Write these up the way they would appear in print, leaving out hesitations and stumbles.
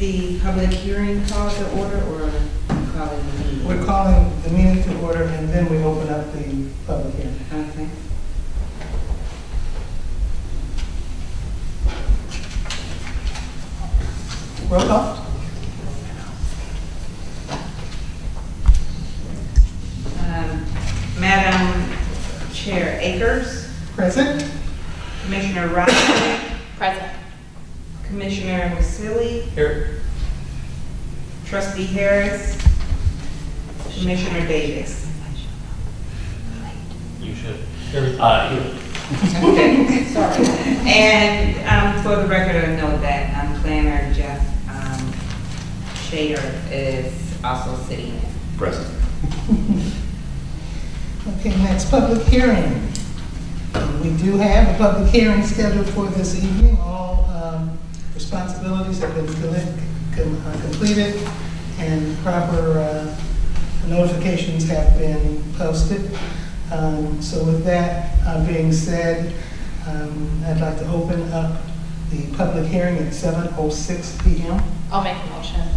the public hearing called to order, or calling the meeting? We're calling the meeting to order, and then we open up the public hearing. Okay. Roll call. Madam Chair Akers, Present. Commissioner Rogers, Present. Commissioner Musili, Here. Trustee Harris, Commissioner Davis. You should. Okay, sorry. And for the record, I know that planner Jeff Shader is also sitting in. Present. Okay, next, public hearing. We do have a public hearing scheduled for this evening. All responsibilities have been completed, and proper notifications have been posted. So with that being said, I'd like to open up the public hearing at 7:06 p.m. I'll make a motion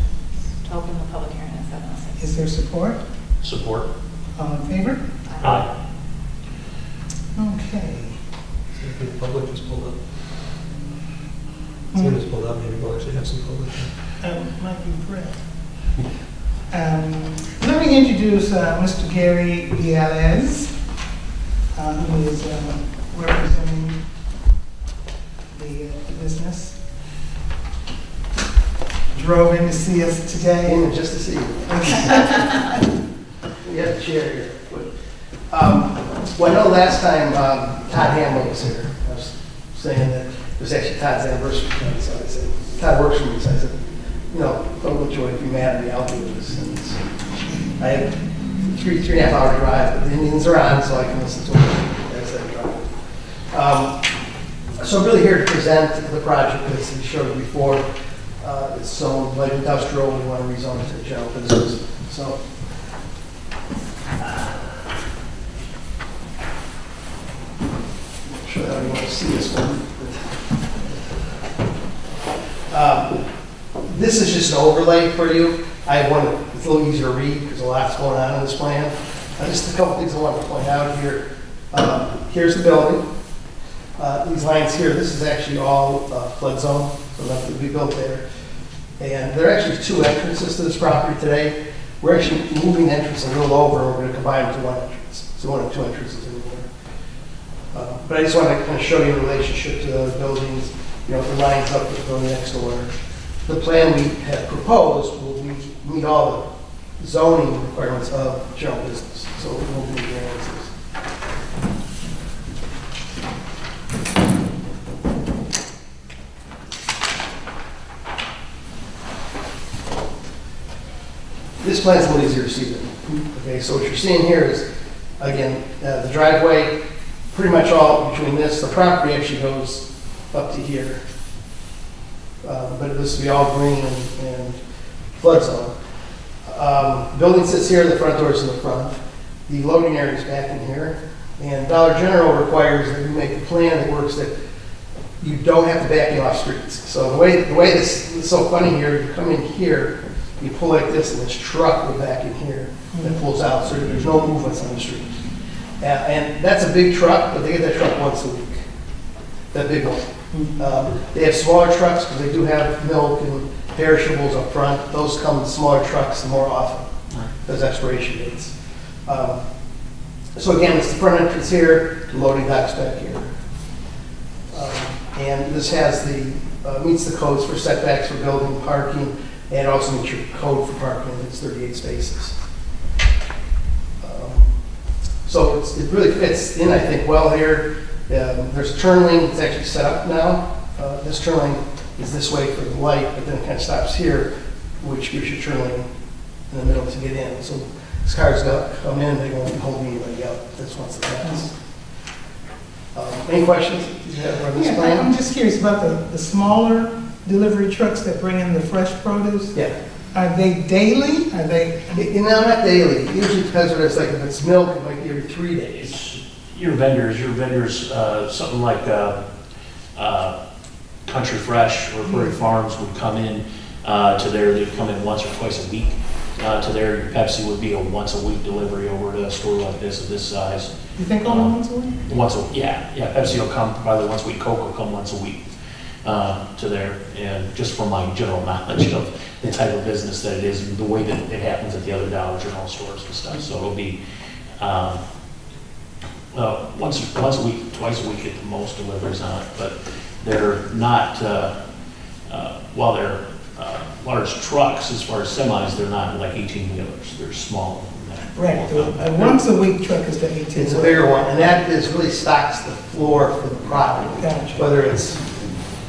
to open the public hearing at 7:06. Is there support? Support. All in favor? Aye. Okay. See if the public just pulled up. Soon as pulled up, maybe we'll actually have some public. Might be correct. Let me introduce Mr. Gary Diaz, who is representing the business. Drove in to see us today. Just to see you. We have a chair here. Well, I know last time Todd Hamlin was here. I was saying that it was actually Todd's anniversary tonight, so I said, Todd works for me, so I said, you know, don't look joy if you mad at me, I'll do this. And I had three and a half hour drive, but the Indians are on, so I can listen to them as I drive. So I'm really here to present the project as we showed you before. It's zoned light industrial, we want to rezone it to general business. So I'm sure how you want to see this one. This is just an overlay for you. I want it, it's a little easier to read because a lot's going on in this plan. Just a couple things I want to point out here. Here's the building. These lines here, this is actually all flood zone, so nothing to be built there. And there are actually two entrances to this property today. We're actually moving the entrance a little over, and we're going to combine them to one entrance. So one of two entrances in there. But I just want to kind of show you the relationship to the other buildings. You know, if it lines up with the building next door. The plan we have proposed will meet all the zoning requirements of general business. So it won't be variances. This plan's a little easier to see than, okay, so what you're seeing here is, again, the driveway, pretty much all between this, the property actually goes up to here. But this will be all green and flood zone. Building sits here, the front door's in the front. The loading area is back in here. And Dollar General requires that you make a plan that works that you don't have to back in off streets. So the way this is so funny here, you come in here, you pull like this, and this truck will back in here that pulls out, so there's no movements on the street. And that's a big truck, but they get that truck once a week, that big one. They have smaller trucks because they do have milk and perishables up front. Those come in smaller trucks more often, those expiration dates. So again, it's the front entrance here, the loading dock's back here. And this has meets the codes for setbacks for building, parking, and also meets your code for parking. It's 38 spaces. So it really fits in, I think, well here. There's a turn lane that's actually set up now. This turn lane is this way for the light, but then it kind of stops here, which gives you a turn lane in the middle to get in. So as cars come in, they won't be holding anybody up. That's once it passes. Any questions you have on this Yeah, plan? I'm just curious about the smaller delivery trucks that bring in the fresh produce. Yeah. Are they daily? Are they? Not daily. It usually depends what it's like. If it's milk, it might be every 3 days. Your vendors, something like Country Fresh or Prairie Farms would come in To there, they come in once or twice a week. To there, your Pepsi would be a once-a-week delivery over to a store like this, of this size. You think only once a week? Yeah, Pepsi will come probably once a week, Coke will come once a week to there. And just from my general knowledge of the type of business that it is, and the way that it happens at the other Dollar General stores and stuff. So it'll be once a week, twice a week at the most deliveries on it. But they're not, while they're large trucks, as far as semis, they're not like 18-wheelers. They're smaller than that. Right, a once a week truck is the 18. It's a bigger one, and that is really stocks the floor for the property. Gotcha. Whether it's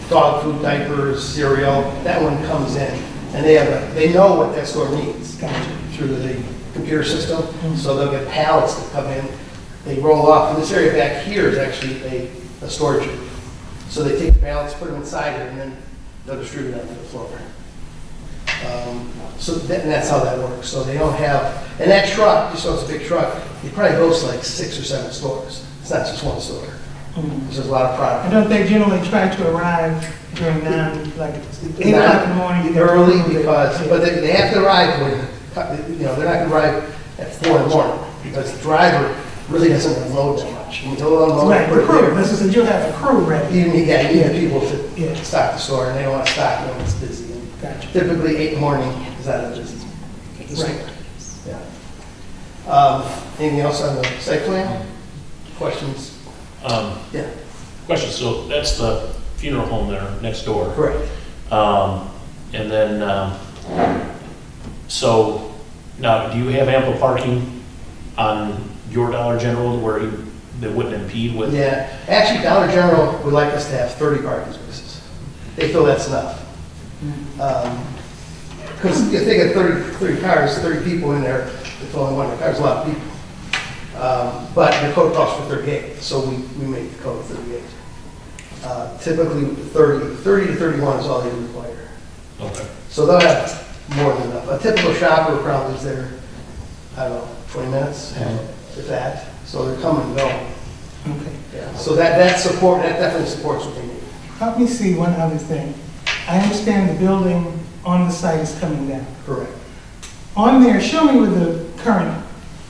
dog food, diapers, cereal, that one comes in, and they know what that store needs Gotcha. through the computer system. So they'll get pallets that come in, they roll off, and this area back here is actually a storage area. So they take the pallets, put them inside it, and then they'll distribute them to the floor. And that's how that works. So they don't have, and that truck, just so it's a big truck, it probably goes to like 6 or 7 stores. It's not just one store. There's a lot of And product. don't they generally try to arrive during 9, like 8 o'clock in the morning? Early because, but they have to arrive when, they're not going to arrive at 4 in the morning because the driver really doesn't unload that much. And he'll unload Right, put the it crew, there. this is, you'll have a crew ready. You need people Yeah. to stock the store, and they don't want to stock when it's busy. And Gotcha. typically 8 in the morning is not a busy. Right. Yeah. Anything else on the site plan? Questions? Yeah. Question, so that's the funeral home there next door. Correct. And then, so now, do you have ample parking on your Dollar General where that wouldn't impede with? Yeah, actually Dollar General would like us to have 30 parking spaces. They feel that's enough. Because if they get 30 cars, 30 people in there, if only one car, is a lot of people. But the code calls for 38, so we make the code 38. Typically 30 to 31 is all they require. Okay. So they'll have more than enough. A typical shopper probably is there, I don't know, 20 minutes, if that. So they're coming and going. Okay. Yeah. So that definitely supports what they need. Help me see one other thing. I understand the building on the site is coming down. Correct. On there, show me with the current,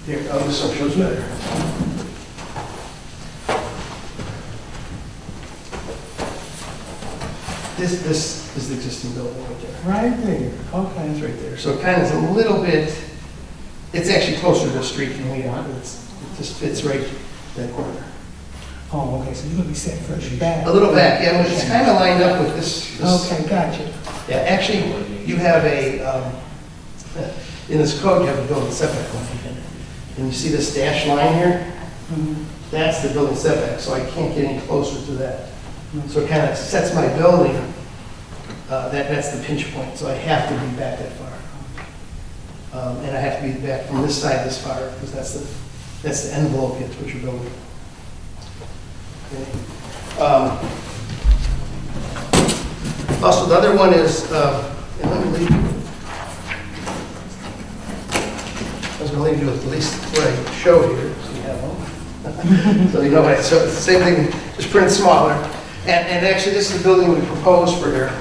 Here, this one shows better. This is the existing building right there. right there, It's okay. right there. So it kind of is a little bit, it's actually closer to the street than we are. It just fits right that corner. Oh, okay, so you're gonna be set further back. A little back, yeah, but it's kind of lined up with this. Okay, gotcha. Yeah, actually, you have in this code, you have a building setback line. And you see this dashed line here? Mhm. That's the building setback, so I can't get any closer to that. So it kind of sets my building, that's the pinch point, so I have to be back that far. And I have to be back from this side this far, because that's the envelope you have to put your building. Okay. Also, the other one is, and let me leave you. I was going to leave you with at least what I showed here, so you have them. So you know, so it's the same thing, just print smaller. And actually, this is the building we proposed for here.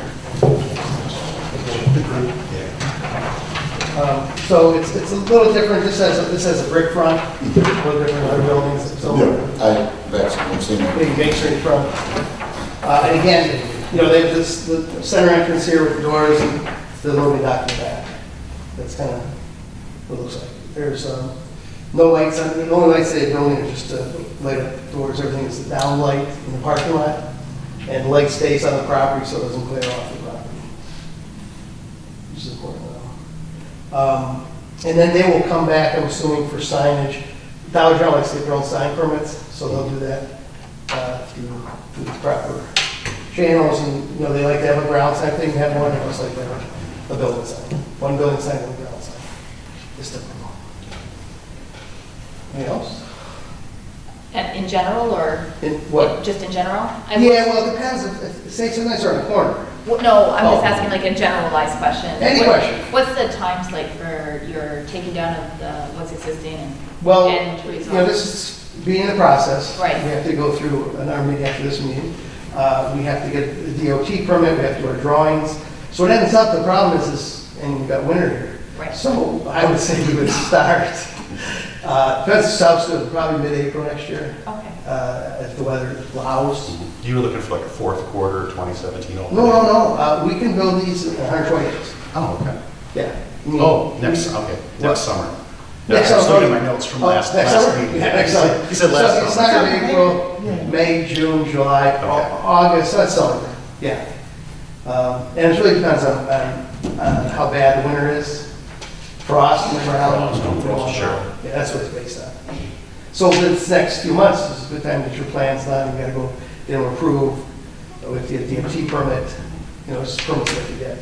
So it's a little different. This has a brick front, a little different than other buildings. So I've seen it. big masonry front. And again, they have the center entrance here with the doors and the loading dock in the back. That's kind of what it looks like. There's no lights on, the only lights they have building are just light up doors. Everything is the down light in the parking lot. And light stays on the property so it doesn't glare off the property. Which is important to know. And then they will come back, I'm assuming, for signage. Dollar General likes to get their own sign permits, so they'll do that through the proper channels. And, they like to have a ground sign. They can have one, just like that, a building sign. One building sign and a ground sign. Just typical. Anything else? In general, or In what? just in general? Yeah, well, it depends. If say sometimes they're in the corner. No, I'm just Oh. asking like a generalized question. Any question. What's the times like for your taking down of what's existing and? Well, And this is being in the process. Right. We have to go through another meeting after this meeting. We have to get the DOT permit, we have to do our drawings. So it ends up, the problem is, and we've got winter here. Right. So I would say we would start, depends south to probably mid-April next year, Okay. if the weather allows. You were looking for like a fourth quarter 2017 opening? No, we can build these in 120 days. Oh, okay. Yeah. Oh, next summer. Yeah, Next I was summer. looking at my notes from Oh, last next summer? meeting. Yeah, next summer. He said So last it's summer. not in April, Yeah. May, June, July, August, that's summer, yeah. And it really depends on how bad the winter is. Frost in the ground. Sure. Yeah, that's what it's based on. So this next few months is a good time to get your plans done, you gotta go get them approved with the DMT permit, it's permits that you get.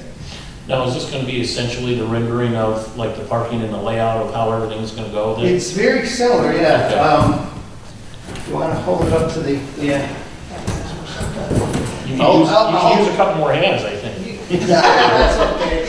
Now, is this gonna be essentially the rendering of like the parking and the layout of how everything's gonna go then? It's very similar, yeah. Okay. If you wanna hold it up to the end. You I'll- can use a couple more hands, I think. That's okay.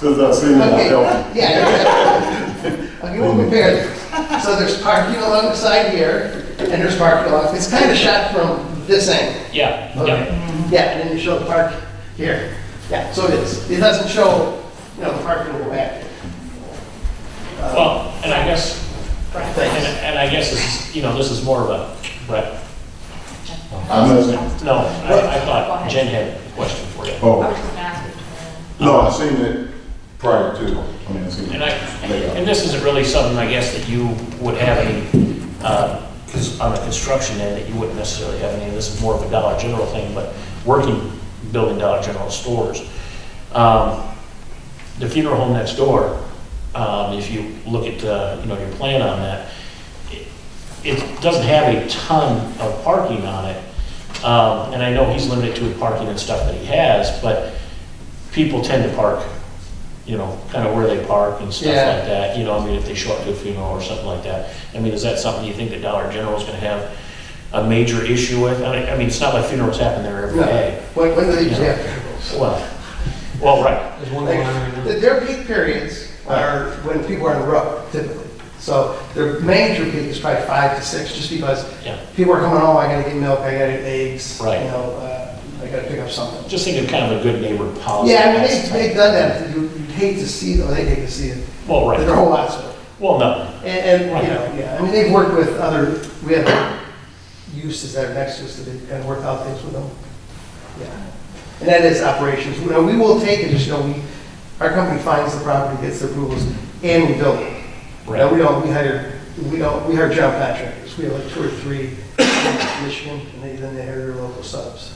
Does that seem to Okay, help? yeah. Okay, we'll compare this. So there's parking along the side here, and there's parking along, it's kind of shot from this angle. Yeah, yeah. Okay. Yeah, and then you show the park here. Yeah, so it is. It doesn't show, the parking will go back. Well, and I guess, Thanks. and I guess this is, this is more of a, Brett, I'm listening. no, I Go thought ahead. Jen had a question for you. I Oh, was just gonna ask you. no, I seen it prior to, I seen And it. and this isn't really something, I guess, that you would have any, because on the construction end, that you wouldn't necessarily have any, this is more of a Dollar General thing, but building Dollar General stores. The funeral home next door, if you look at, your plan on that, it doesn't have a ton of parking on it. And I know he's limited to parking and stuff that he has, but people tend to park, kind of where they park and stuff Yeah. like that. If they show up to a funeral or something like that. Is that something you think that Dollar General is going to have a major issue with? It's not like funerals happen there every No. day. When do they usually have funerals? Well, right. There's one going on right now. Their peak periods are when people are on the road, typically. So their major peak is probably 5 to 6, just because Yeah. people are coming home, I gotta get milk, I gotta get eggs. Right. I gotta pick up something. Just thinking kind of a good neighbor policy. Yeah, that's they've done that. You'd hate to see it, or they hate to see it. Well, right. Their whole lot's full. Well, no. And, Right. yeah, they've worked with we have uses that are next to us, that they've kind of worked out things with them. Yeah. And that is operations. We will take it, just, our company finds the property, gets the approvals, and we build it. Now, we hire job contractors. We have like 2 or 3 in Michigan, and then they hire their local subs.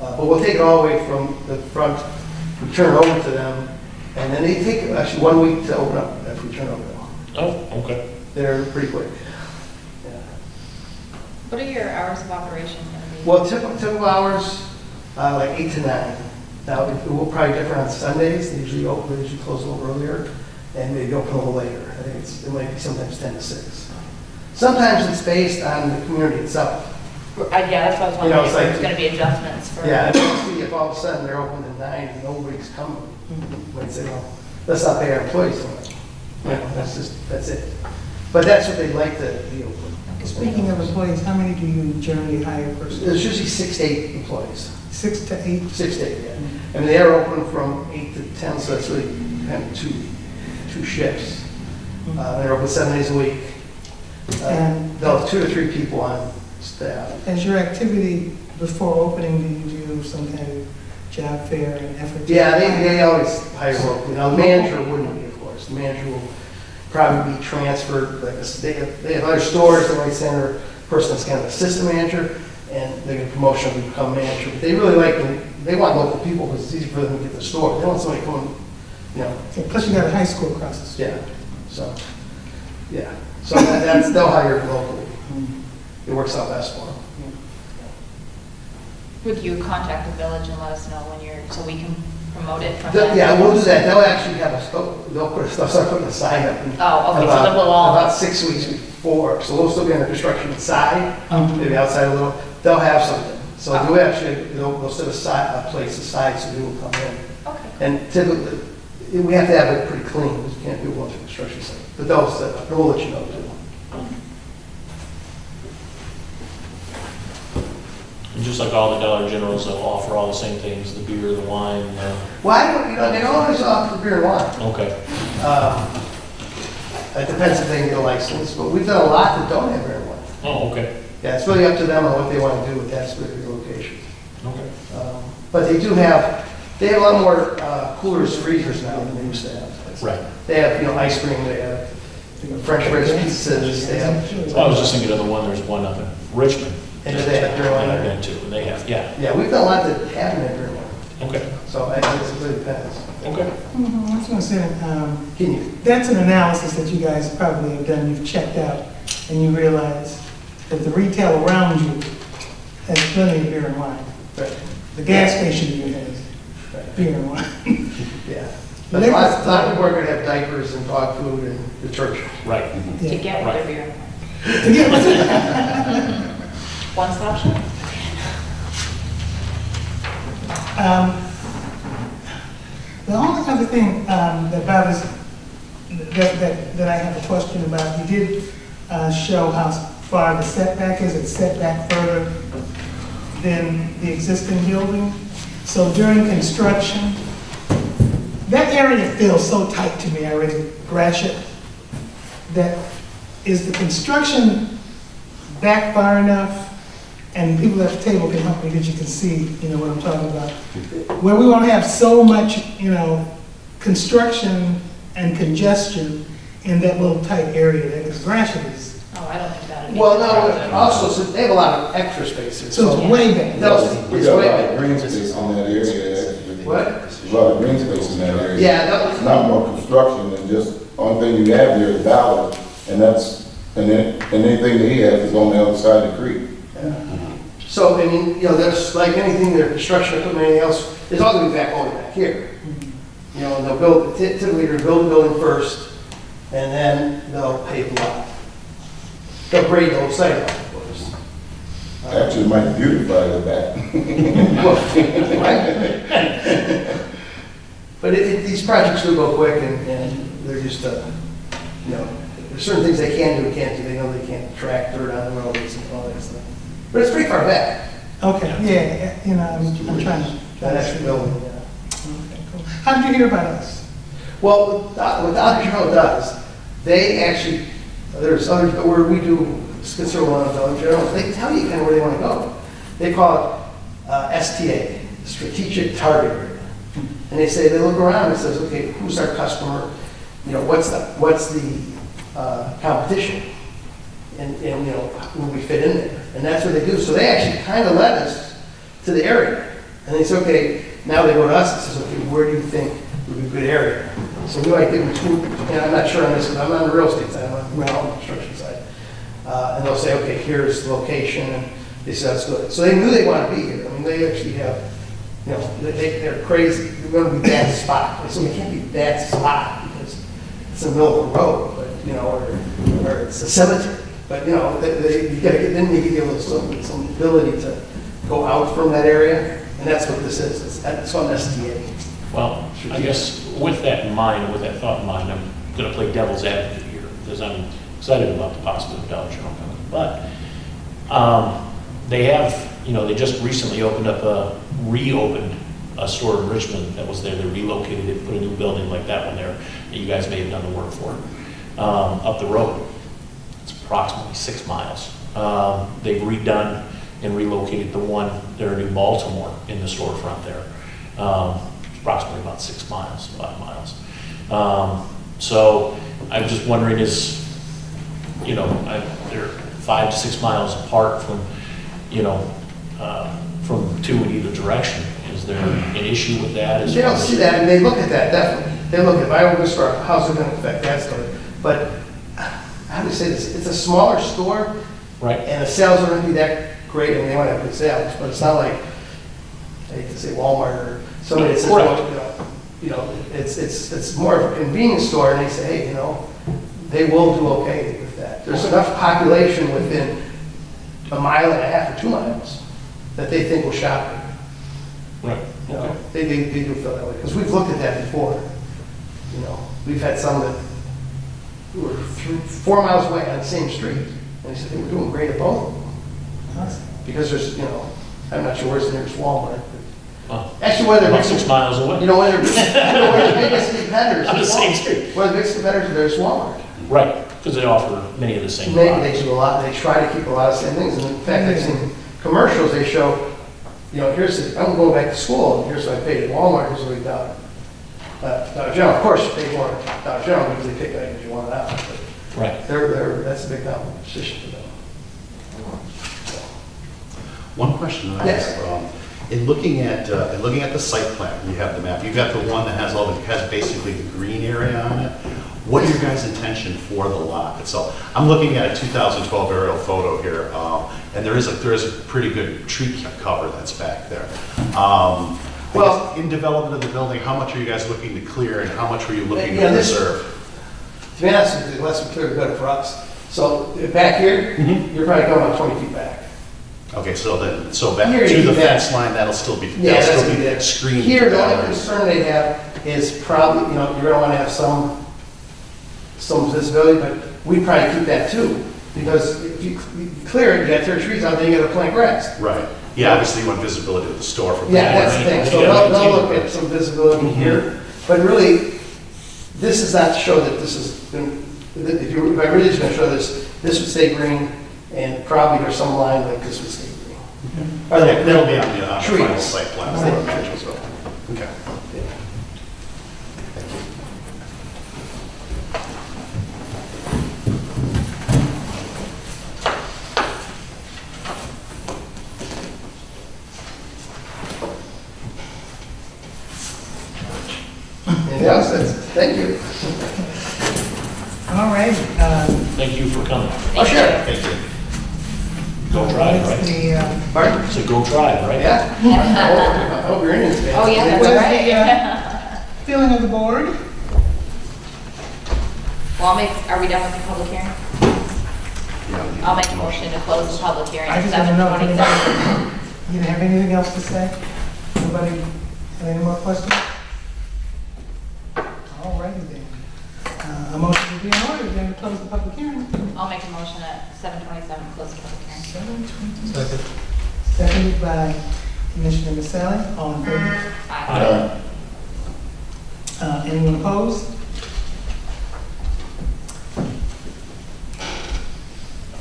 But we'll take it all the way from the front, we turn it over to them, and then they take actually 1 week to open up after we turn it over to them. Oh, okay. They're pretty quick. Yeah. What are your hours of operation gonna be? Well, typical hours, like 8 to 9. Now, it will probably differ on Sundays. They usually close a little earlier, and they open a little later. I think it might be sometimes 10 to 6. Sometimes it's based on the community itself. Yeah, that's what I was You know, wondering, it's if like- there's gonna be adjustments for. Yeah, and see if all of a sudden they're open at 9 and nobody's coming. Might say, well, let's not pay our employees for it. That's it. But that's what they like to be open. Speaking of employees, how many do you generally hire per store? There's usually 6 to 8 employees. 6 to 8? 6 to 8, yeah. They are open from 8 to 10, so that's really kind of two shifts. They're open 7 days a week. And- They'll have 2 to 3 people on staff. As your activity before opening, do you do some kind of job fair and effort? to- Yeah, they always hire locally. Now, the manager wouldn't be, of course. The manager will probably be transferred, they have other stores, they might send their person that's kind of assistant manager, and they get a promotion to become manager. But they really they want local people because it's easy for them to get the store. They want somebody coming, Yeah, plus you got a high school across the street. yeah. So they'll hire locally. It works out best for them. Would you contact the village and let us know so we can promote it from Yeah, that? we'll do that. They'll actually have they'll start putting a sign up. Oh, okay, so then we'll all. About 6 weeks before, so we'll still be on the construction side, maybe outside a little. They'll have something. So they'll actually, they'll set a place aside so people will come in. Okay. And typically, we have to have it pretty clean, because you can't do one through construction site. But they'll set up, and we'll let you know too. just like all the Dollar Generals, they'll offer all the same things, the beer, the wine, Well, I don't, they don't always offer beer and wine. okay. It depends if they need a license, but we've done a lot that don't have beer and wine. Oh, okay, Yeah, it's really up to them on what they want to do with that specific location. okay. But they have a lot more coolers, freezers now than they used to have. Right. They have, ice cream, they have French bread pizzas, they have, Well, I was just thinking of the one, there's one up in Richmond. And do they have beer and wine? I've been to, and they have, yeah, yeah, we've done a lot that haven't had beer and wine. okay, So I think it really depends. okay. I was gonna say, Can you? that's an analysis that you guys probably have done, you've checked out, and you realize that the retail around you has plenty of beer and wine. Right. The gas station even has Right. beer and wine. Yeah. But a lot of people are gonna have diapers and dog food and the church. Right. To get Right. their beer and wine. To get- One-stop shop? The only other thing that bothers, that I have a question about, you did show how far the setback is. It's set back further than the existing building. So during construction, that area feels so tight to me, I already grass it, that is the construction back far enough, and people at the table can help me that you can see, what I'm talking about, where we won't have so much, construction and congestion in that little tight area, that is Gratiot is, Oh, I don't think that'd be. Well, no, also, so they have a lot of extra spaces. so it's way back. No, We it's got a way lot of back. green space in that area. actually. What? A lot of green space in that area. Yeah, that was, Not more construction than just, only thing you have there is dollars, and anything that he has is on the other side of the creek. so, I mean, there's like anything, their construction equipment, anything else, it's all gonna be back over back here. And they'll build, typically they'll build the building first, and then they'll pave the lot. They'll grade the whole site out, of course. Actually, it might beautify the back. Right? But these projects do go quick, and they're just, there's certain things they can do and can't do. They know they can't track dirt on the roads and all that stuff. But it's pretty far back, Okay, yeah, I'm trying to. that extra building, yeah. Okay, cool. How did you hear about us? Well, what Dr. General does, they actually, there's others, but where we do considerable amount of Dollar General, they tell you kind of where they want to go. They call it STA, Strategic Target Area. And they say, they look around and says, okay, who's our customer? What's the competition? And will we fit in there? And that's what they do. So they actually kind of led us to the area. And they say, okay, now they go to us and says, okay, where do you think would be a good area? So we might give them two, and I'm not sure on this, because I'm on the real estate side, I'm on the construction side. And they'll say, okay, here's the location, and they say, that's good. So they knew they want to be here. I mean, they actually have, they're crazy. They're going to be that spot. They said, we can't be that spot because it's in the middle of the road, but, or it's a cemetery. But, you gotta get, then you give them some ability to go out from that area, and that's what this is. It's called STA. Well, I guess with that in mind, with that thought in mind, I'm gonna play devil's advocate here, because I'm excited about the possibility of Dollar General coming. But, they have, they just recently reopened a store in Richmond that was there. They relocated it, put a new building like that one there, that you guys may have done the work for, up the road. It's approximately 6 miles. They've redone and relocated the one there in Baltimore in the storefront there. It's approximately about 6 miles, 5 miles. So I'm just wondering they're 5 to 6 miles apart from, from two in either direction. Is there an issue with that? They don't see that, and they look at that, definitely. They look at, if I open this store, how's it gonna affect that store? But, how do you say this? It's a smaller store, Right. and the sales are gonna be that great, and they wanna have good sales, but it's not like, I hate to say Walmart or somebody that says, Correct. it's more of a convenience store, and they say, hey, they will do okay with that. There's enough population within a mile and a half or 2 miles that they think will shop here. Right. Okay. They do feel that way, because we've looked at that before. We've had some that were 4 miles away on the same street, and they said they were doing great at both of them. Awesome. Because there's, I'm not sure where's the nearest Walmart. Well, Actually, one of their about biggest, 6 miles away. you know, one of their biggest competitors On the is same Walmart. street. One of the biggest competitors there is Walmart. Right, because they offer many of the same They products. do a lot, they try to keep a lot of same things, and in fact, I've seen commercials, they show, you know, I'm going back to school, and here's what I paid at Walmart, here's what we got. Dollar General, of course, you pay more at Dollar General because they pick items you want out, but Right. that's a big competition for them. One question that I Yes. have, in looking at the site plan, you have the map, you've got the one that has basically the green area on it. What are your guys' intention for the lot itself? I'm looking at a 2012 aerial photo here, and there is a pretty good tree cover that's back there. Well- In development of the building, how much are you guys looking to clear, and how much were you looking to Yeah, this- reserve? To be honest with you, the less we clear, the better for us. So back here, you're probably going about 20 feet back. Okay, so back Here to you the can- fence line, that'll still be Yeah, that's gonna be be there. screened. Here, the only concern they have is probably, you know, you're gonna wanna have some visibility, but we probably keep that too. Because if you clear it, you got 30 trees out, then you gotta plant grass. Right, yeah, obviously you want visibility of the store from. Yeah, that's the thing, so they'll look at some visibility here, but really, this is not to show that this is, if I really was gonna show this would stay green, and probably there's some line like this would stay green. Or like That'll be on the final trees. site plan. Right. Okay. Anything else? Thank you. All right. Thank you for coming. Oh, sure. Thank you. Go drive, What's right? the, Pardon? So go drive, right? Yeah? I hope you're in it. Oh, yeah, that's what is right. the feeling of the board? Well, are we done with the public hearing? Yeah. I'll make a motion to close the public hearing I at just want to know if 7:27. anybody, you have anything else to say? Anybody have any more questions? All righty then. A motion will be in order then to close the public hearing. I'll make a motion at 7:27, close the public hearing. 7:20. Second. Seconded by Commissioner Maselli. All in favor? Aye. Anyone opposed?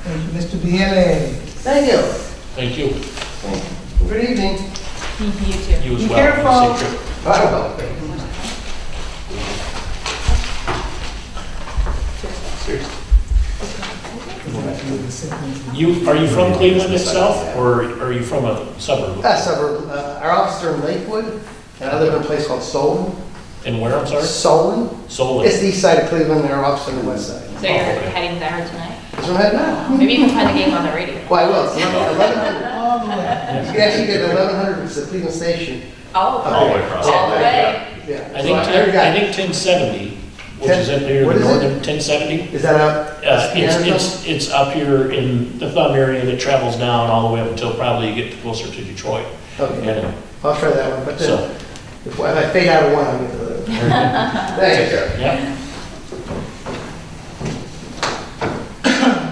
Thank you, Mr. Biele. Thank you. Thank you. Good evening. You too. You as Be well. careful. Safe trip. Bye. Are you from Cleveland itself, or are you from a suburb? Suburb, our office are in Lakewood, and I live in a place called Solon. And where, I'm sorry? Solon? Solon. It's the east side of Cleveland, and our office on the west side. So you're heading there tonight? That's where I'm at now. Maybe you can find the game on the radio. Well, I will, it's 1100. All the way. You can actually get 1100, it's at Cleveland Station. Oh, All the way across. all the way. Yeah. I think, So already got- I think 1070, which is up here, What the is it? northern 1070. Is that up? It's up here in the thumb area that travels down all the way up until probably you get closer to Detroit. Okay, And I'll try that one, but so, then, if I fade out of one, I'll get the other. Thanks. yeah.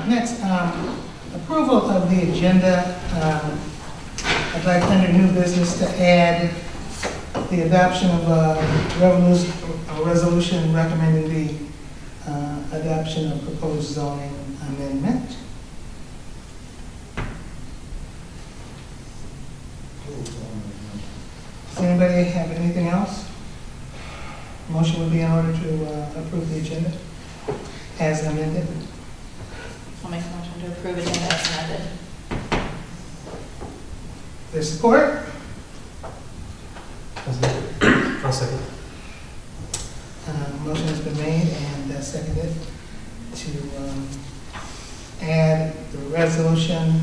Next, approval of the agenda. I'd like under new business to add the adoption of a resolution recommending the adoption of proposed zoning amendment. Does anybody have anything else? Motion would be in order to approve the agenda as amended. I'll make a motion to approve agenda as amended. There's support? I'll second. Motion has been made and seconded to add the resolution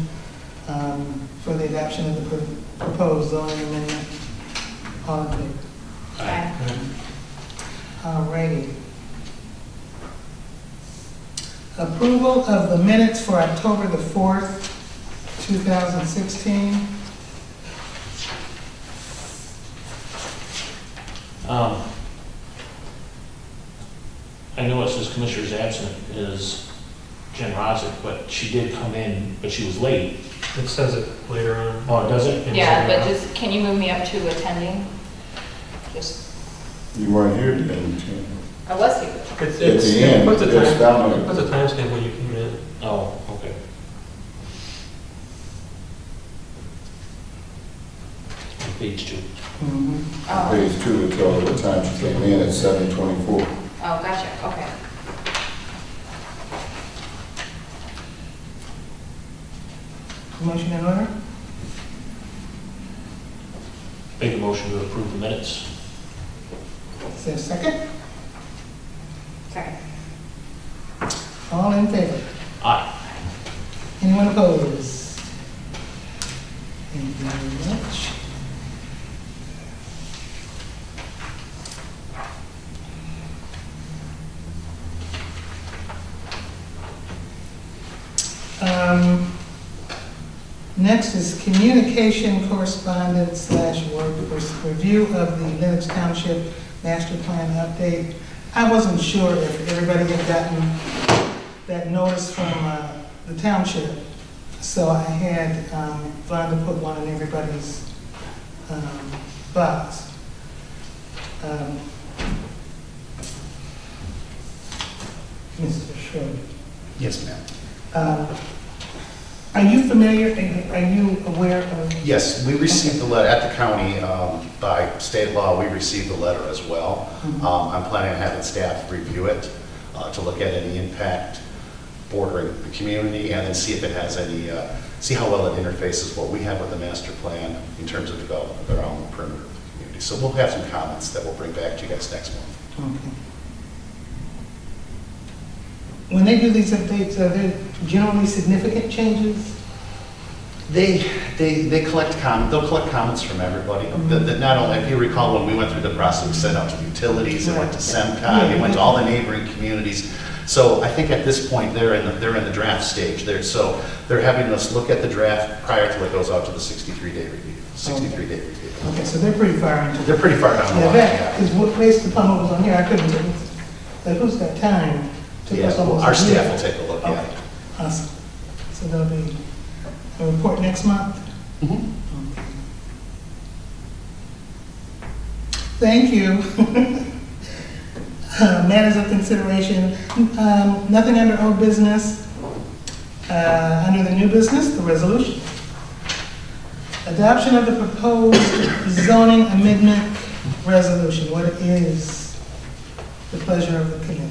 for the adoption of the proposed zoning amendment. All in favor? Aye. All righty. Approval of the minutes for October the 4th, 2016. I know it says Commissioners absent is Jen Rosick, but she did come in, but she was late. It says it later on. Oh, does it? Yeah, but just, can you move me up to attending? Just, You weren't here then, Tim. I was here. It's, At the end, it puts a it's down time, there. it puts a timestamp when you came in. Oh, okay. On page 2. Mhm. Oh, Page 2, it tells what time she came in at 7:24. oh, gotcha, okay. Motion in order? Make a motion to approve the minutes. Is there a second? Second. All in favor? Aye. Anyone opposed? Thank you very much. Next is communication correspondence slash work review of the Lennox Township Master Plan update. I wasn't sure if everybody had gotten that notice from the township, so I had Vonda put one in everybody's box. Mr. Schroeder. Yes, ma'am. Are you familiar, are you aware of? Yes, we received the letter at the county, by state law, we received the letter as well. I'm planning on having staff review it, to look at any impact bordering the community, and then see if it has any, see how well it interfaces what we have with the master plan in terms of development around the perimeter of the community. So we'll have some comments that we'll bring back to you guys next month. Okay. When they do these updates, are there generally significant changes? They collect they'll collect comments from everybody. That not only, if you recall, when we went through the process, we sent out to utilities, it went to SEMCOG, it went to all the neighboring communities. So I think at this point, they're in the draft stage. So they're having us look at the draft prior to it goes out to the 63-day review, 63-day review. Okay, so they're pretty far into it. They're pretty far down the Yeah, line, that, yeah. because based upon what was on here, I couldn't, like, who's got time? Took Yeah, us almost our a year. staff will take a look at Okay, it. awesome. So there'll be a report next month? Mhm. Okay. Thank you. Matters of consideration, nothing under old business. Under the new business, the resolution. Adoption of the proposed zoning amendment resolution. What is the pleasure of the committee?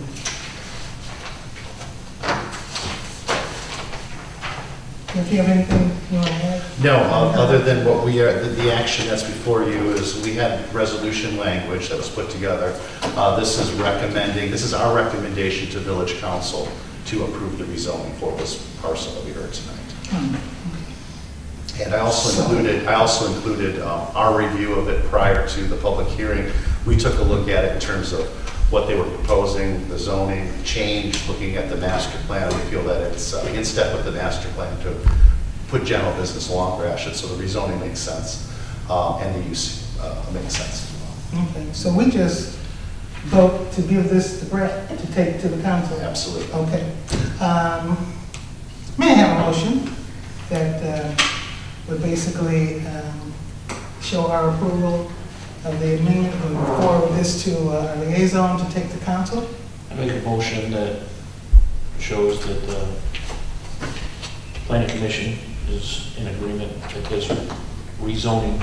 If you have anything you want to add? No, other than what we are, the action that's before you is, we had resolution language that was put together. This is our recommendation to village council to approve the rezoning for this parcel that we heard tonight. And I also included our review of it prior to the public hearing. We took a look at it in terms of what they were proposing, the zoning change, looking at the master plan. We feel that it's in step with the master plan to put general business along Gratiot, so the rezoning makes sense, and the use makes sense as well. Okay, so we just vote to give this to Brett to take to the council? Absolutely. Okay. May I have a motion that would basically show our approval of the amendment and forward this to our liaison to take to council? I make a motion that shows that the planning commission is in agreement that this rezoning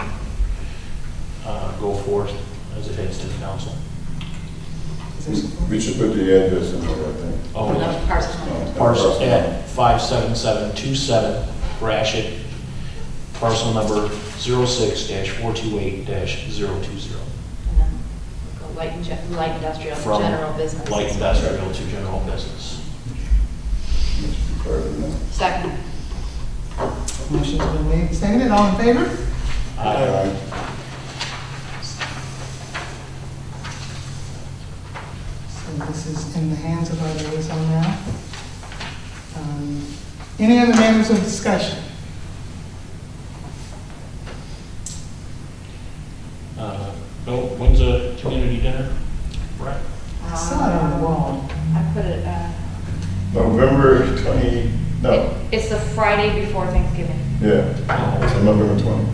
go forth as it heads to the council. Is there support? We should put the address in there, I think. Oh, No, yeah. parcel. Parcel at 57727 Gratiot, parcel number 06-428-020. And then go light industrial, From general business. Light industrial to general business. Mr. President. Second. Motion's been made and seconded. All in favor? Aye. So this is in the hands of our liaison now. Any other matters of discussion? When's the community dinner? Right. I saw it on the wall. I put it, November 20, no, it's the Friday before Thanksgiving. Yeah, so November 20, I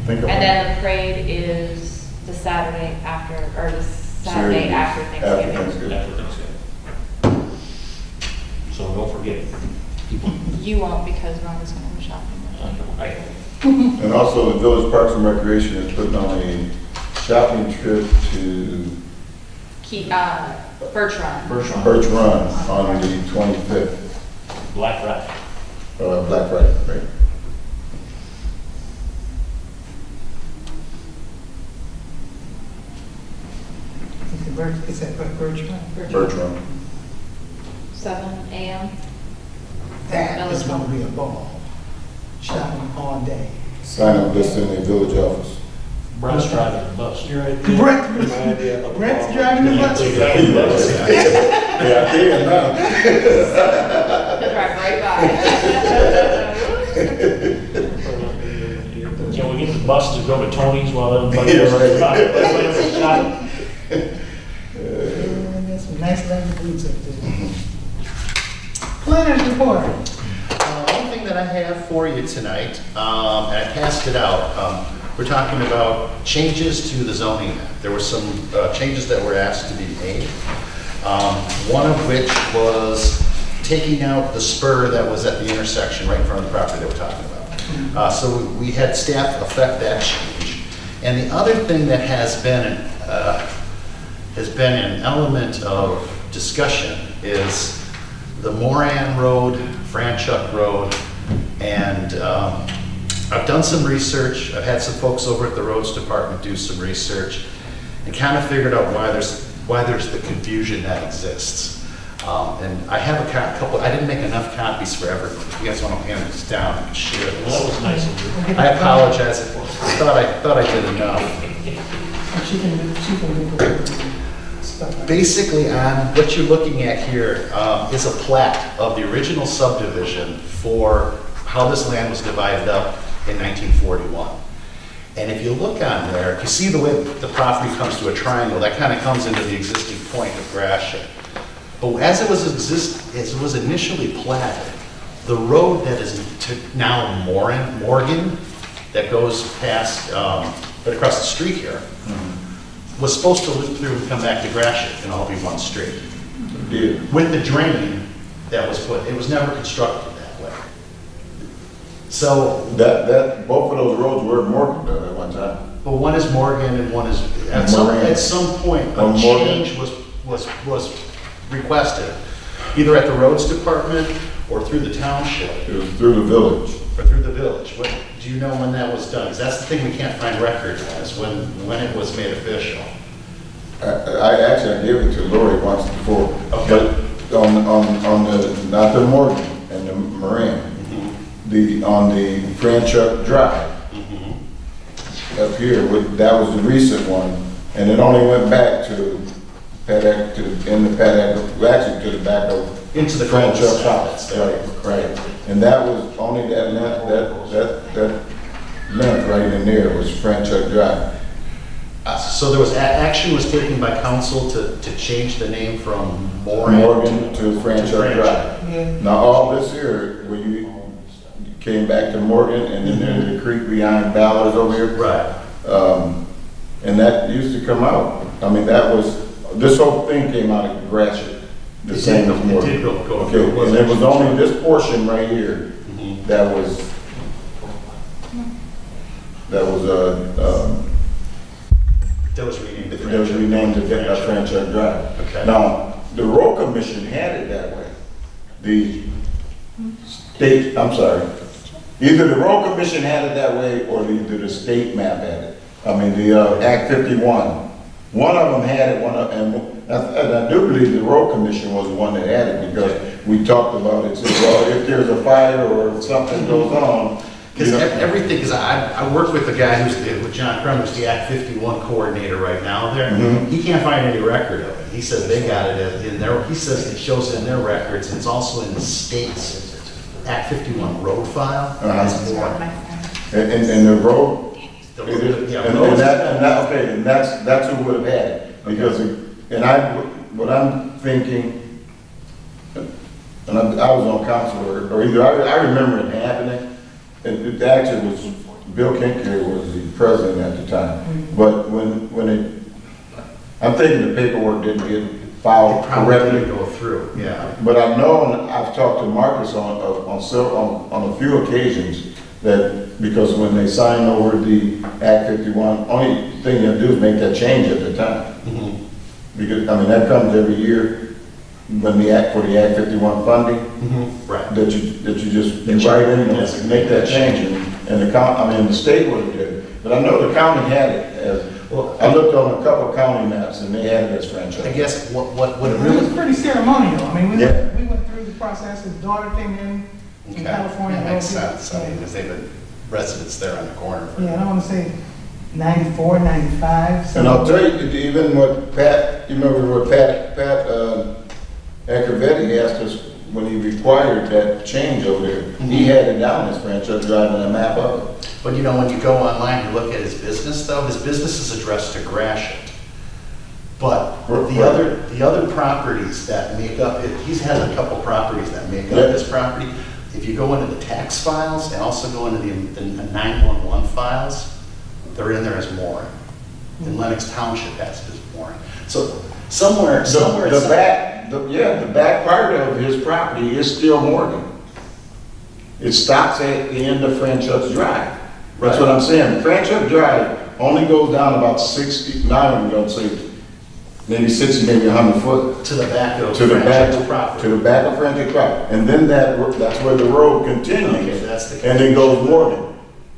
think. And then the parade is the Saturday after, or the Saturday after Thanksgiving. After Thanksgiving. So don't forget, people, You won't because Rhonda's gonna go shopping. I, And also, the Village Parks and Recreation is putting on a shopping trip to Birch Run. Birch Run on the 25th, Black Friday. Black Friday, right? Is that Birch Run? Birch Run. 7 a.m. That is going to be a ball. Shopping all day. Sign up list in the village office. Brent's driving the bus. You're right. Brent's driving the bus. Yeah, I did now. Drive right by. Can we get the bus to go to Tony's while everybody Yeah, else is right. shopping? There's some nice leather boots up there. Planners report. One thing that I have for you tonight, and I passed it out, we're talking about changes to the zoning map. There were some changes that were asked to be made. One of which was taking out the spur that was at the intersection right in front of the property that we're talking about. So we had staff affect that change. And the other thing that has been an element of discussion is the Moran Road, Franchuk Road, and I've done some research. I've had some folks over at the roads department do some research and kind of figured out why there's the confusion that exists. And I have a couple. I didn't make enough copies for everyone. If you guys want to hand this down, I can share Well, that this. was nice of you. I apologize. I thought I did enough. She can do stuff. Basically, on what you're looking at here is a plat of the original subdivision for how this land was divided up in 1941. And if you look on there, if you see the way the property comes to a triangle, that kind of comes into the existing point of Gratiot. But as it was initially platted, the road that is now Morgan, that goes past, right across the street here, was supposed to loop through and come back to Gratiot and all be one street. Did. With the drain that was put, it was never constructed that way. So, Both of those roads were Morgan though at one time. but one is Morgan and one is, at Moran. some point, Oh, a Morgan. change was requested, either at the roads department or through the township, It was through the village. or through the village. Do you know when that was done? 'Cause that's the thing we can't find record as, when it was made official. I gave it to Lori once before. Okay. But on the, not the Morgan and the Moran, on the Franchuk Drive up here, that was the recent one. And it only went back to Padak, actually to the back of Into the Franchuk cul-de-sac. house. Right. And that was only that length right in there was Franchuk Drive. So there was, action was taken by council to change the name from Morgan Morgan to Franchuk Drive. Yeah. Now, all this here, where you came back to Morgan, and then there's the creek behind Ballard's over here. Right. And that used to come out. I mean, this whole thing came out of Gratiot, the It same did as go- it Morgan. did go Okay, through. It was and it was actually- only this portion right here that was, That was renamed the that was renamed to Franchuk Drive. Okay. Now, the road commission had it that way. The state, I'm sorry, either the road commission had it that way or either the state map had it. I mean, the Act 51. One of them had it, and I do believe the road commission was the one that had it because we talked about it. Said, well, if there's a fire or if something goes on, Because everything, because I work with the guy with John Crum, who's the Act 51 coordinator right now there. Mhm. He can't find any record of it. He says they got it in their, he says it shows in their records, and it's also in the state's Act 51 road file. It's more. and the road, Yeah, and that's who would have had it. Because, what I'm thinking, and I was on council, or either, I remember it happening, it actually was, Bill Kincaid was the president at the time. But when I'm thinking the paperwork didn't get filed Probably correctly. didn't go through, yeah. But I've known, I've talked to Marcus on a few occasions that, because when they signed over the Act 51, only thing you have to do is make that change at the time. Mhm. Because, I mean, that comes every year when the Act, for the Act 51 funding, Right. that you just, you write in and make that change. And the the state would have did it. But I know the county had it as, Well, I looked on a couple county maps and they had it as franchise. I guess what It was really, pretty ceremonial. I mean, Yeah. we went through the process. His daughter came in from okay, California. that makes sense, I mean, because they've been residents there on the corner. for- Yeah, I don't want to say 94, 95. so- And I'll tell you, even what Pat, you remember what Pat Acrovetti asked us when he required that change over there? He had it down as franchise driving a map of it. But you know, when you go online and look at his business though, his business is addressed to Gratiot. But the other properties that make up it, he's has a couple properties that make up his property. If you go into the tax files and also go into the 911 files, they're in there as mooring. And Lennox Township has it as mooring. So somewhere. The back part of his property is still Morgan. It stops at the end of Franchise Drive. That's what I'm saying. Franchise Drive only goes down about 60, now I'm gonna say maybe 60, maybe 100 foot. To the back of To the back, franchise property. to the back of Frantic Drive. And then that's where the road Okay, continues. that's the. And then goes Morgan.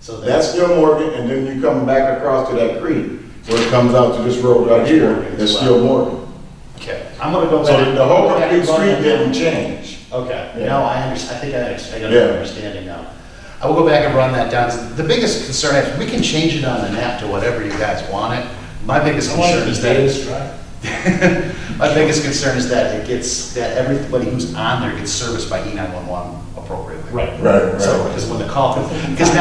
So That's still Morgan, and then you come back across to that creek, where it comes out to this road right here, it's still Morgan. Okay, I'm gonna go So back. the whole go back complete and run street that didn't down. change. Okay, Yeah. no, I understand, I think I got Yeah. an understanding now. I will go back and run that down. The biggest concern is, we can change it on the map to whatever you guys want it. My biggest concern is that. My biggest concern is that it gets, that everybody who's on there gets serviced by E911 appropriately. Right. Right, So, because when the call comes, because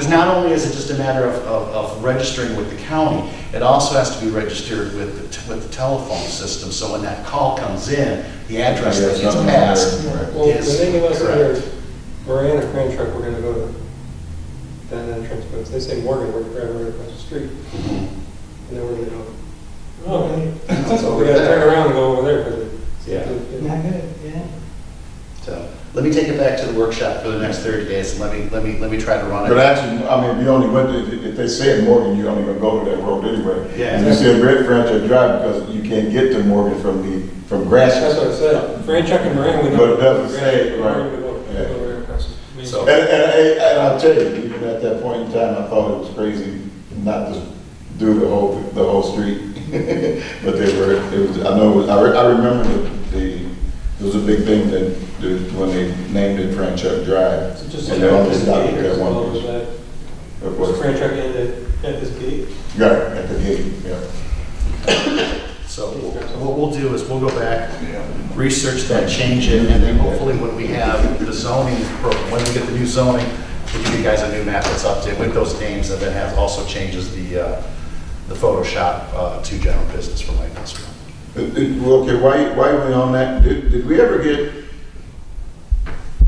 not only is it just a matter of registering with the county, it also has to be registered with the telephone system, so when that call comes in, the address that gets passed Well, when is they give us their correct. Moran or Crane truck, we're gonna go to that entrance, but if they say Morgan, we're driving right across the street, Mhm. and then we're gonna go. Okay. So we gotta turn around and go over there, because Yeah. Not good, yeah. So, let me take it back to the workshop for the next 30 days, and let me try to run But it. actually, I mean, if you only went to, if they said Morgan, you only gonna go to that road anyway. Yeah. And you said Red Franchise Drive because you can't get to Morgan from That's what Gratiot. I said, Fran Chuck and Moran, we know. But it doesn't say, We're right. gonna go Yeah. right across the main So- street. And I'll tell you, even at that point in time, I thought it was crazy not to do the whole street. But I know, I remember it was a big thing that, when they named it Franchise Drive. So just And like they at only this stopped gate, at as one well as place. that, Of was course. Fran Chuck at this gate? Right, at the gate, yeah. So what we'll do is we'll go back, research that, change it, and then hopefully when we have the zoning, when we get the new zoning, we'll give you guys a new map that's updated with those names, and then has, also changes the Photoshop to general business for light industrial. Well, okay, why are we on that? Did we ever get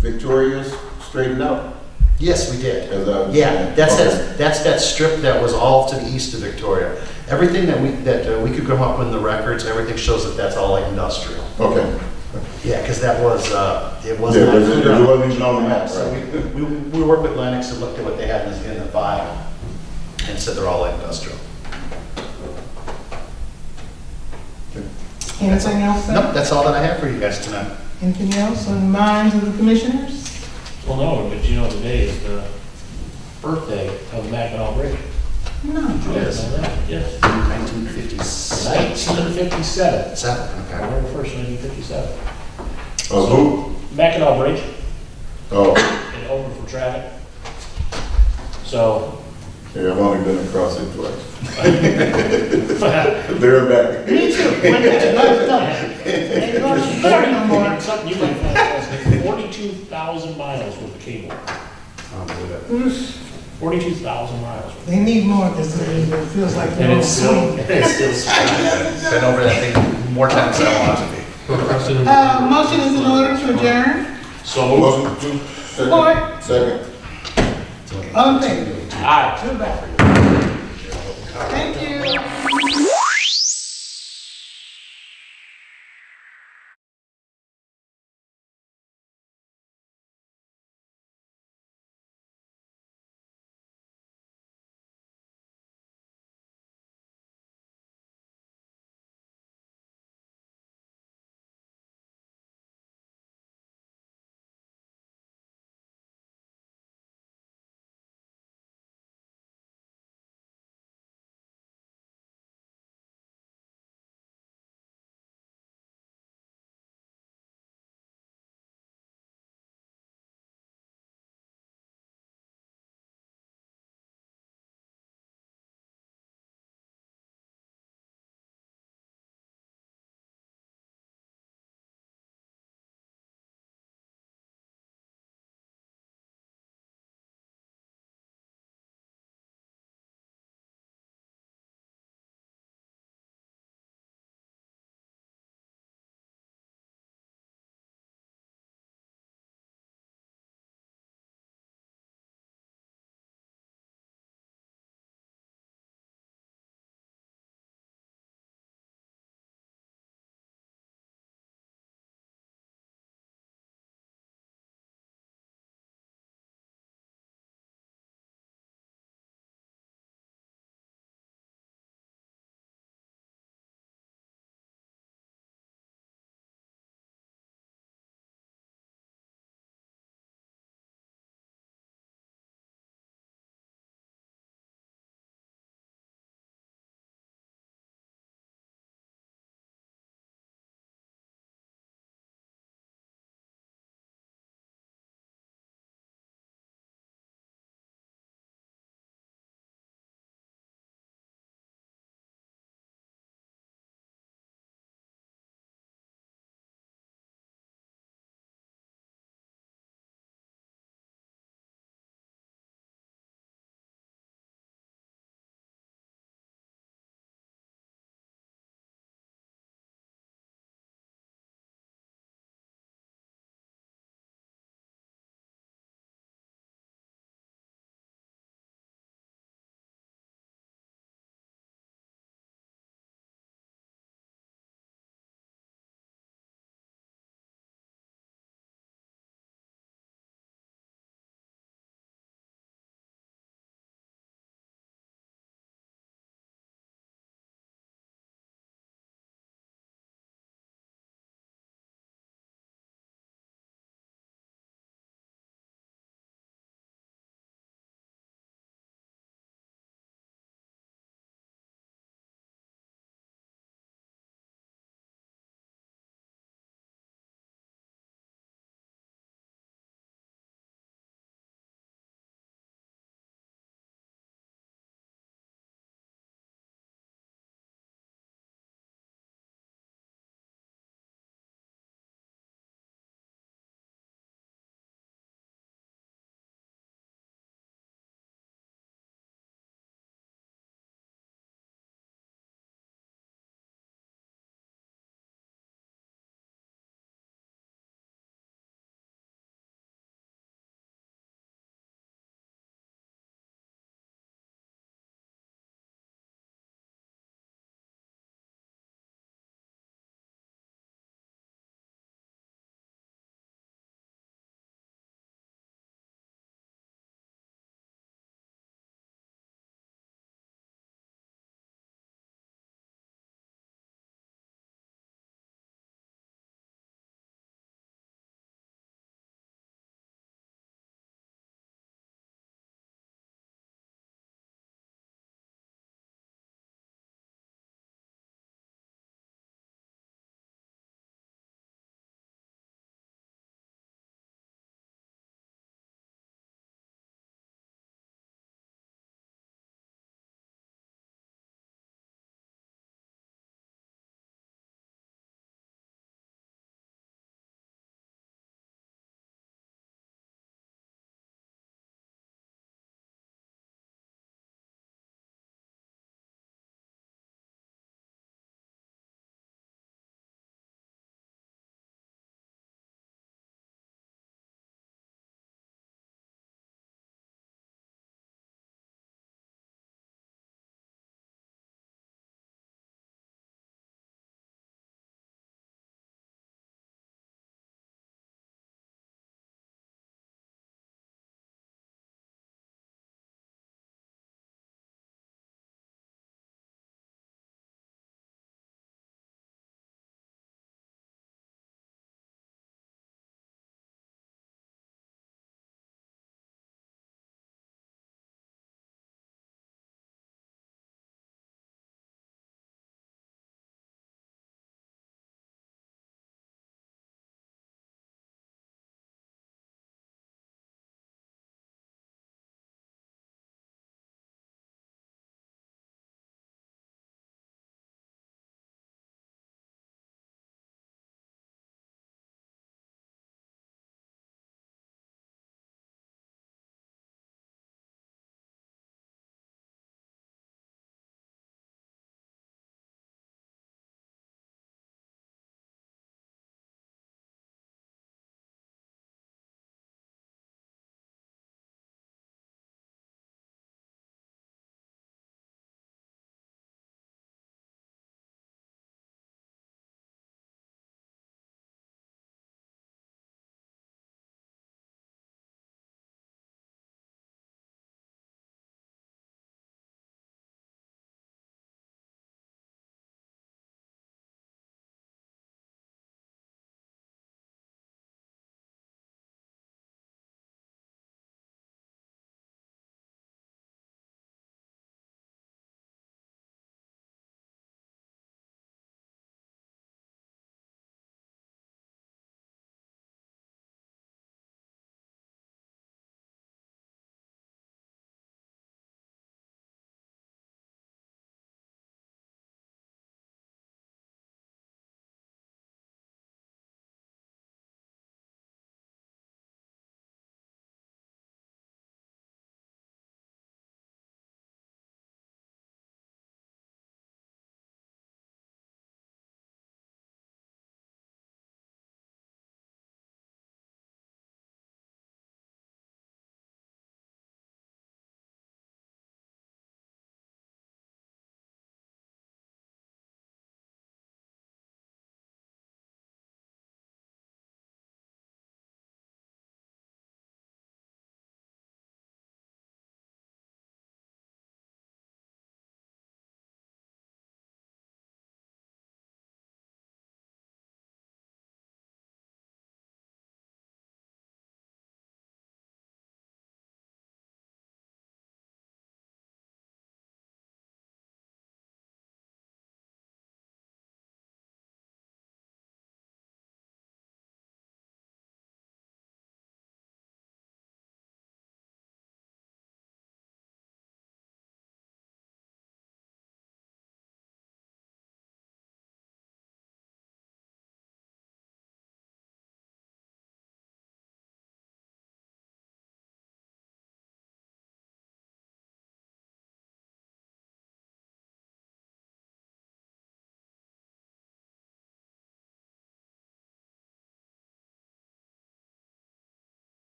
Victoria's straightened out? Yes, we did. As I- Yeah, that's Okay. that strip that was all to the east of Victoria. Everything that we could come up with in the records, everything shows that that's all light industrial. Okay. Yeah, because that was, it Yeah, was not. it wasn't even on the map, So right? we worked with Lennox and looked at what they had in the file and said they're all light industrial. Anything else, sir? Nope, that's all that I have for you guys tonight. Anything else on the minds of the commissioners? Well, no, but you know, today is the birthday of Mackinac Bridge. No. Yes. Yes. 1957. 1957. Okay. November 1st, 1957. Oh, who? Mackinac Bridge, Oh, and open for traffic. So, yeah, I've only been across it twice. There and back. Me too. When did you go? Ain't going to the store no more. something you might find fascinating, 42,000 miles worth of cable. I'll do that. 42,000 miles. They need more because it feels like they're And on it's still, swing. it's still. Been over that thing more times than I want to be. Go across it. Motion is in order to adjourn. So moved. Motion to, Support. second. All in favor? Aye. Goodbye. Thank you.